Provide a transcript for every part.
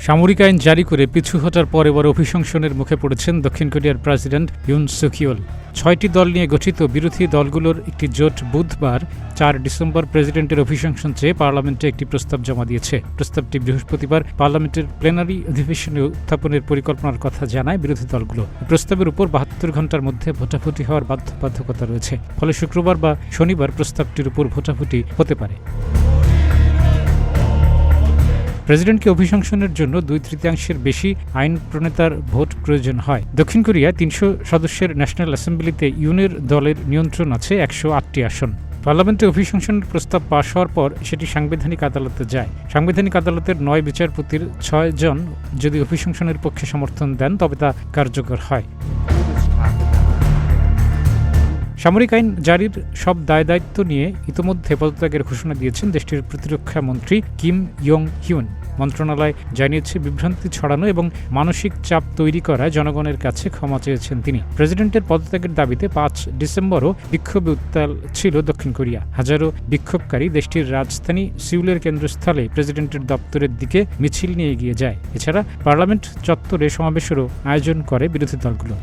সামরিক আইন জারি করে পিছু হটার পর এবার অভিশংসনের মুখে পড়েছেন দক্ষিণ কোরিয়ার প্রেসিডেন্ট ইউন সুক ইয়োল। ৬টি দল নিয়ে গঠিত বিরোধী দলগুলোর একটি জোট বুধবার ৪ ডিসেম্বর প্রেসিডেন্টের অভিশংসন চেয়ে পার্লামেন্টে একটি প্রস্তাব জমা দিয়েছে। প্রস্তাবটি বৃহস্পতিবার পার্লামেন্টের প্লেনারি অধিবেশনে উত্থাপনের পরিকল্পনার কথা জানায় বিরোধী দলগুলো। প্রস্তাবের উপর ৭২ ঘণ্টার মধ্যে ভোটাভুটি হওয়ার বাধ্যবাধকতা রয়েছে। ফলে শুক্রবার বা শনিবার প্রস্তাবটির উপর ভোটাভুটি হতে পারে। প্রেসিডেন্টকে অভিশংসনের জন্য ২/৩ বেশি আইন প্রণেতার ভোট প্রয়োজন হয়। দক্ষিণ কোরিয়া ৩০০ সদস্যের ন্যাশনাল অ্যাসেম্বলিতে ইউনের দলের নিয়ন্ত্রণ আছে ১০৮টি আসন। পার্লামেন্টে অভিশংসনের প্রস্তাব পাশ হওয়ার পর সেটি সাংবিধানিক আদালতে যায়। সাংবিধানিক আদালতের ৯ বিচারপতির ৬ জন যদি অভিশংসনের পক্ষে সমর্থন দেন তবে তা কার্যকর হয়। সামরিক আইন জারির সব দায়-দায়িত্ব নিয়ে ইতোমধ্যে পদত্যাগের ঘোষণা দিয়েছেন দেশটির প্রতিরক্ষা মন্ত্রী কিম ইয়ং হিউন। মন্ত্রণালয় জানিয়েছে, বিভ্রান্তি ছড়ানো এবং মানসিক চাপ তৈরি করায় জনগণের কাছে ক্ষমা চেয়েছেন তিনি। প্রেসিডেন্টের পদত্যাগের দাবিতে ৫ ডিসেম্বরও বিক্ষোভে উত্তাল ছিল দক্ষিণ কোরিয়া। হাজারো বিক্ষোভকারী দেশটির রাজধানী সিউলের কেন্দ্রস্থলে প্রেসিডেন্টের দপ্তরের দিকে মিছিল নিয়ে এগিয়ে যায়। এছাড়া পার্লামেন্ট চত্বরে সমাবেশেরও আয়োজন করে বিরোধী দলগুলো।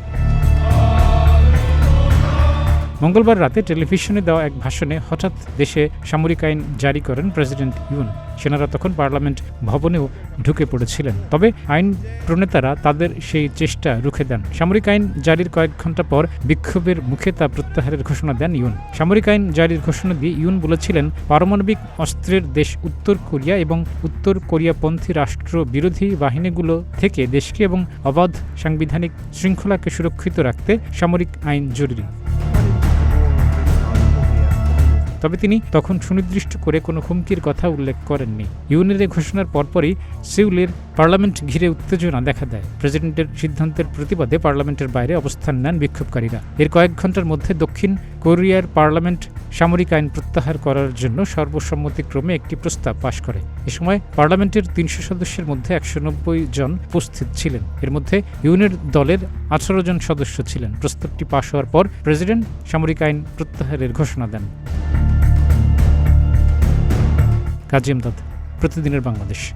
মঙ্গলবার রাতে টেলিভিশনে দেওয়া এক ভাষণে হঠাৎ দেশে সামরিক আইন জারি করেন প্রেসিডেন্ট ইউন। সেনারা তখন পার্লামেন্ট ভবনেও ঢুকে পড়েছিলেন। তবে আইন প্রণেতারা তাদের সেই চেষ্টা রুখে দেন। সামরিক আইন জারির কয়েক ঘণ্টা পর বিক্ষোভের মুখে তা প্রত্যাহারের ঘোষণা দেন ইউন। সামরিক আইন জারির ঘোষণা দিয়ে ইউন বলেছিলেন, পারমাণবিক অস্ত্রের দেশ উত্তর কোরিয়া এবং উত্তর কোরিয়াপন্থী রাষ্ট্র বিরোধী বাহিনীগুলো থেকে দেশকে এবং অবাধ সাংবিধানিক শৃঙ্খলাকে সুরক্ষিত রাখতে সামরিক আইন জরুরি। তবে তিনি তখন সুনির্দিষ্ট করে কোনো হুমকির কথা উল্লেখ করেননি। ইউনের ঘোষণার পরপরই সিউলের পার্লামেন্ট ঘিরে উত্তেজনা দেখা দেয়। প্রেসিডেন্টের সিদ্ধান্তের প্রতিবাদে পার্লামেন্টের বাইরে অবস্থান নেন বিক্ষোভকারীরা। এর কয়েক ঘণ্টার মধ্যে দক্ষিণ কোরিয়ার পার্লামেন্ট সামরিক আইন প্রত্যাহার করার জন্য সর্বসম্মতিক্রমে একটি প্রস্তাব পাশ করে। এ সময় পার্লামেন্টের ৩০০ সদস্যের মধ্যে ১৯০ জন উপস্থিত ছিলেন। এর মধ্যে ইউনের দলের ১৮ জন সদস্য ছিলেন। প্রস্তাবটি পাশ হওয়ার পর প্রেসিডেন্ট সামরিক আইন প্রত্যাহারের ঘোষণা দেন। কাজী আমদাদ, প্রতিদিনের বাংলাদেশ।